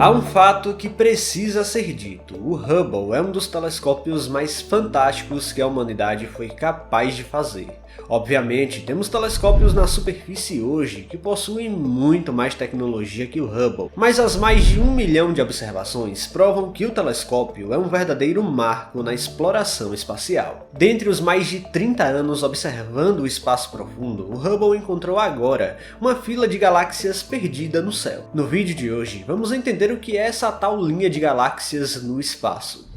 Há um fato que precisa ser dito: o Hubble é um dos telescópios mais fantásticos que a humanidade foi capaz de fazer. Obviamente, temos telescópios na superfície hoje que possuem muito mais tecnologia que o Hubble, mas as mais de 1 milhão de observações provam que o telescópio é um verdadeiro marco na exploração espacial. Dentre os mais de 30 anos observando o espaço profundo, o Hubble encontrou agora uma fila de galáxias perdida no céu. No vídeo de hoje, vamos entender o que é essa tal linha de galáxias no espaço.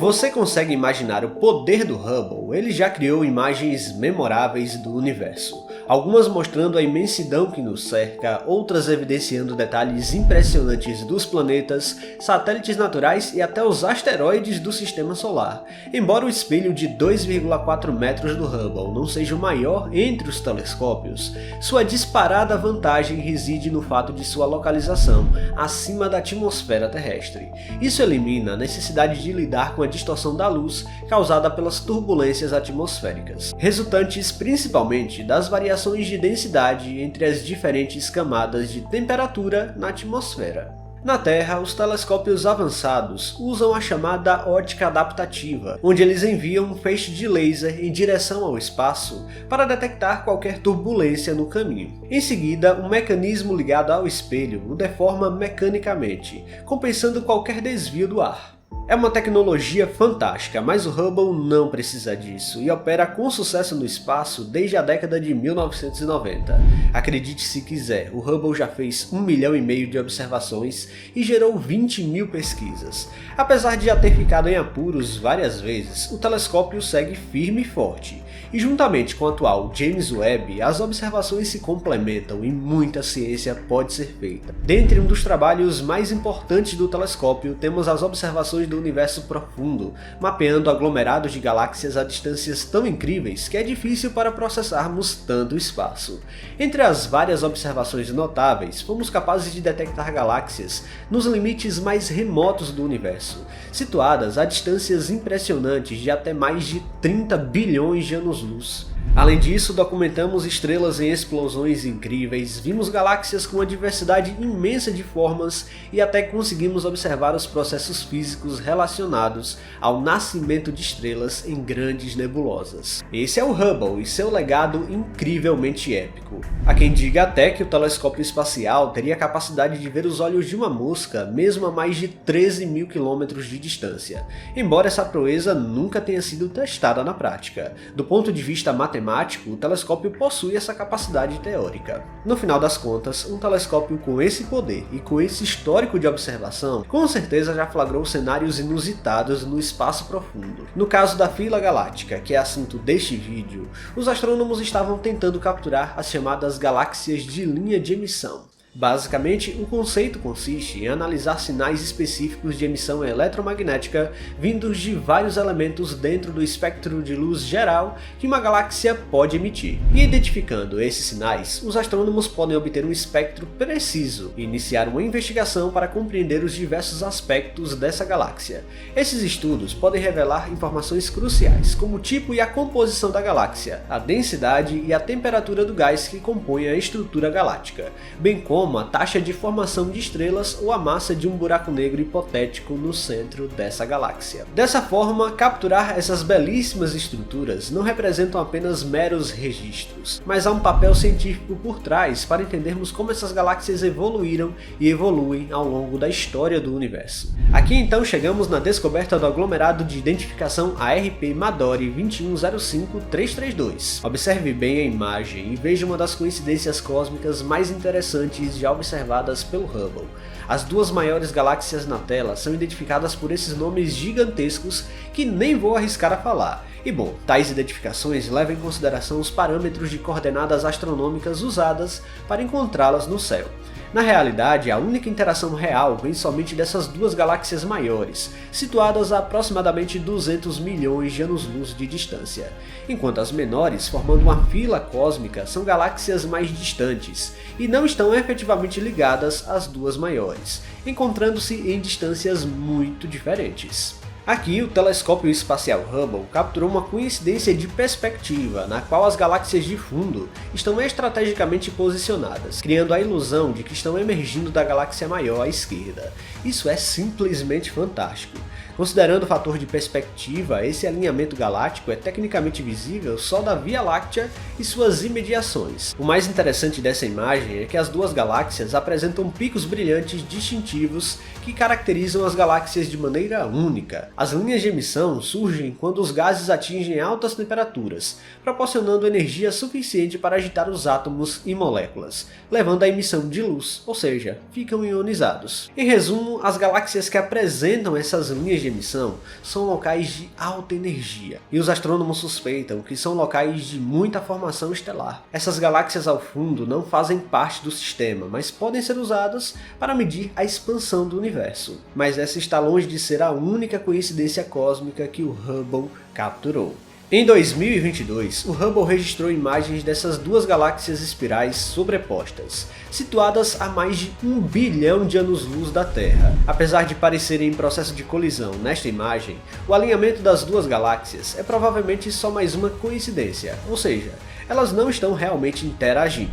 Você consegue imaginar o poder do Hubble? Ele já criou imagens memoráveis do universo, algumas mostrando a imensidão que nos cerca, outras evidenciando detalhes impressionantes dos planetas, satélites naturais e até os asteroides do Sistema Solar. Embora o espelho de 2,4 metros do Hubble não seja o maior entre os telescópios, sua disparada vantagem reside no fato de sua localização acima da atmosfera terrestre. Isso elimina a necessidade de lidar com a distorção da luz causada pelas turbulências atmosféricas, resultantes principalmente das variações de densidade entre as diferentes camadas de temperatura na atmosfera. Na Terra, os telescópios avançados usam a chamada ótica adaptativa, onde eles enviam um feixe de laser em direção ao espaço para detectar qualquer turbulência no caminho. Em seguida, um mecanismo ligado ao espelho o deforma mecanicamente, compensando qualquer desvio do ar. É uma tecnologia fantástica, mas o Hubble não precisa disso e opera com sucesso no espaço desde a década de 1990. Acredite se quiser, o Hubble já fez 1,5 milhão de observações e gerou 20 mil pesquisas. Apesar de já ter ficado em apuros várias vezes, o telescópio segue firme e forte. E juntamente com o atual James Webb, as observações se complementam e muita ciência pode ser feita. Dentre um dos trabalhos mais importantes do telescópio, temos as observações do universo profundo, mapeando aglomerados de galáxias a distâncias tão incríveis que é difícil para processarmos tanto espaço. Entre as várias observações notáveis, fomos capazes de detectar galáxias nos limites mais remotos do universo, situadas a distâncias impressionantes de até mais de 30 bilhões de anos-luz. Além disso, documentamos estrelas em explosões incríveis, vimos galáxias com uma diversidade imensa de formas e até conseguimos observar os processos físicos relacionados ao nascimento de estrelas em grandes nebulosas.Esse é o Hubble e seu legado incrivelmente épico. Há quem diga até que o telescópio espacial teria a capacidade de ver os olhos de uma mosca mesmo a mais de 13 mil quilômetros de distância, embora essa proeza nunca tenha sido testada na prática. Do ponto de vista matemático, o telescópio possui essa capacidade teórica. No final das contas, um telescópio com esse poder e com esse histórico de observação, com certeza já flagrou cenários inusitados no espaço profundo. No caso da Fila Galáctica, que é assunto deste vídeo, os astrônomos estavam tentando capturar as chamadas galáxias de linha de emissão. Basicamente, o conceito consiste em analisar sinais específicos de emissão eletromagnética vindos de vários elementos dentro do espectro de luz geral que uma galáxia pode emitir. E identificando esses sinais, os astrônomos podem obter um espectro preciso e iniciar uma investigação para compreender os diversos aspectos dessa galáxia. Esses estudos podem revelar informações cruciais, como o tipo e a composição da galáxia, a densidade e a temperatura do gás que compõe a estrutura galáctica, bem como a taxa de formação de estrelas ou a massa de um buraco negro hipotético no centro dessa galáxia. Dessa forma, capturar essas belíssimas estruturas não representam apenas meros registros, mas há um papel científico por trás para entendermos como essas galáxias evoluíram e evoluem ao longo da história do universo. Aqui então chegamos na descoberta do aglomerado de identificação ARP Madori 2105332. Observe bem a imagem e veja uma das coincidências cósmicas mais interessantes já observadas pelo Hubble. As duas maiores galáxias na tela são identificadas por esses nomes gigantescos que nem vou arriscar a falar. E bom, tais identificações levam em consideração os parâmetros de coordenadas astronômicas usadas para encontrá-las no céu. Na realidade, a única interação real vem somente dessas duas galáxias maiores, situadas a aproximadamente 200 milhões de anos-luz de distância, enquanto as menores, formando uma fila cósmica, são galáxias mais distantes e não estão efetivamente ligadas às duas maiores, encontrando-se em distâncias muito diferentes. Aqui, o telescópio espacial Hubble capturou uma coincidência de perspectiva, na qual as galáxias de fundo estão estrategicamente posicionadas, criando a ilusão de que estão emergindo da galáxia maior à esquerda. Isso é simplesmente fantástico. Considerando o fator de perspectiva, esse alinhamento galáctico é tecnicamente visível só da Via Láctea e suas imediações. O mais interessante dessa imagem é que as duas galáxias apresentam picos brilhantes distintivos que caracterizam as galáxias de maneira única. As linhas de emissão surgem quando os gases atingem altas temperaturas, proporcionando energia suficiente para agitar os átomos e moléculas, levando à emissão de luz, ou seja, ficam ionizados. Em resumo, as galáxias que apresentam essas linhas de emissão são locais de alta energia, e os astrônomos suspeitam que são locais de muita formação estelar. Essas galáxias ao fundo não fazem parte do sistema, mas podem ser usadas para medir a expansão do universo. Mas essa está longe de ser a única coincidência cósmica que o Hubble capturou. Em 2022, o Hubble registrou imagens dessas duas galáxias espirais sobrepostas, situadas a mais de 1 bilhão de anos-luz da Terra. Apesar de parecerem em processo de colisão nesta imagem, o alinhamento das duas galáxias é provavelmente só mais uma coincidência, ou seja, elas não estão realmente interagindo.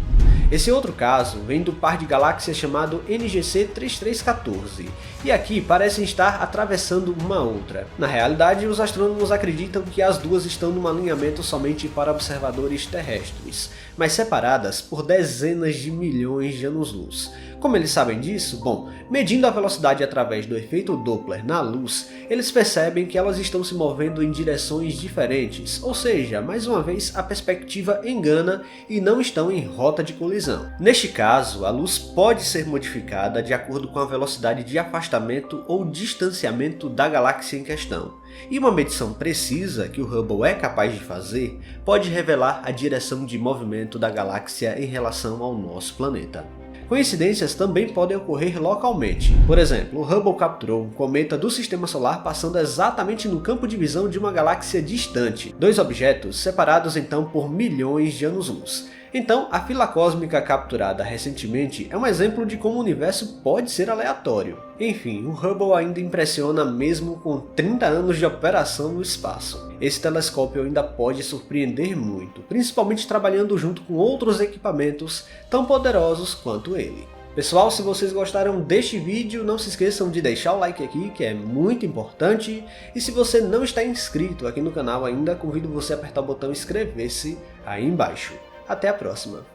Esse outro caso vem do par de galáxias chamado NGC 3314, e aqui parecem estar atravessando uma outra. Na realidade, os astrônomos acreditam que as duas estão num alinhamento somente para observadores terrestres, mas separadas por dezenas de milhões de anos-luz. Como eles sabem disso? Bom, medindo a velocidade através do efeito Doppler na luz, eles percebem que elas estão se movendo em direções diferentes, ou seja, mais uma vez a perspectiva engana e não estão em rota de colisão. Neste caso, a luz pode ser modificada de acordo com a velocidade de afastamento ou distanciamento da galáxia em questão. E uma medição precisa que o Hubble é capaz de fazer pode revelar a direção de movimento da galáxia em relação ao nosso planeta. Coincidências também podem ocorrer localmente. Por exemplo, o Hubble capturou um cometa do Sistema Solar passando exatamente no campo de visão de uma galáxia distante, dois objetos separados então por milhões de anos-luz. Então, a fila cósmica capturada recentemente é um exemplo de como o universo pode ser aleatório. Enfim, o Hubble ainda impressiona mesmo com 30 anos de operação no espaço. Esse telescópio ainda pode surpreender muito, principalmente trabalhando junto com outros equipamentos tão poderosos quanto ele. Pessoal, se vocês gostaram deste vídeo, não se esqueçam de deixar o like aqui, que é muito importante. E se você não está inscrito aqui no canal ainda, convido você a apertar o botão inscrever-se aí embaixo. Até a próxima!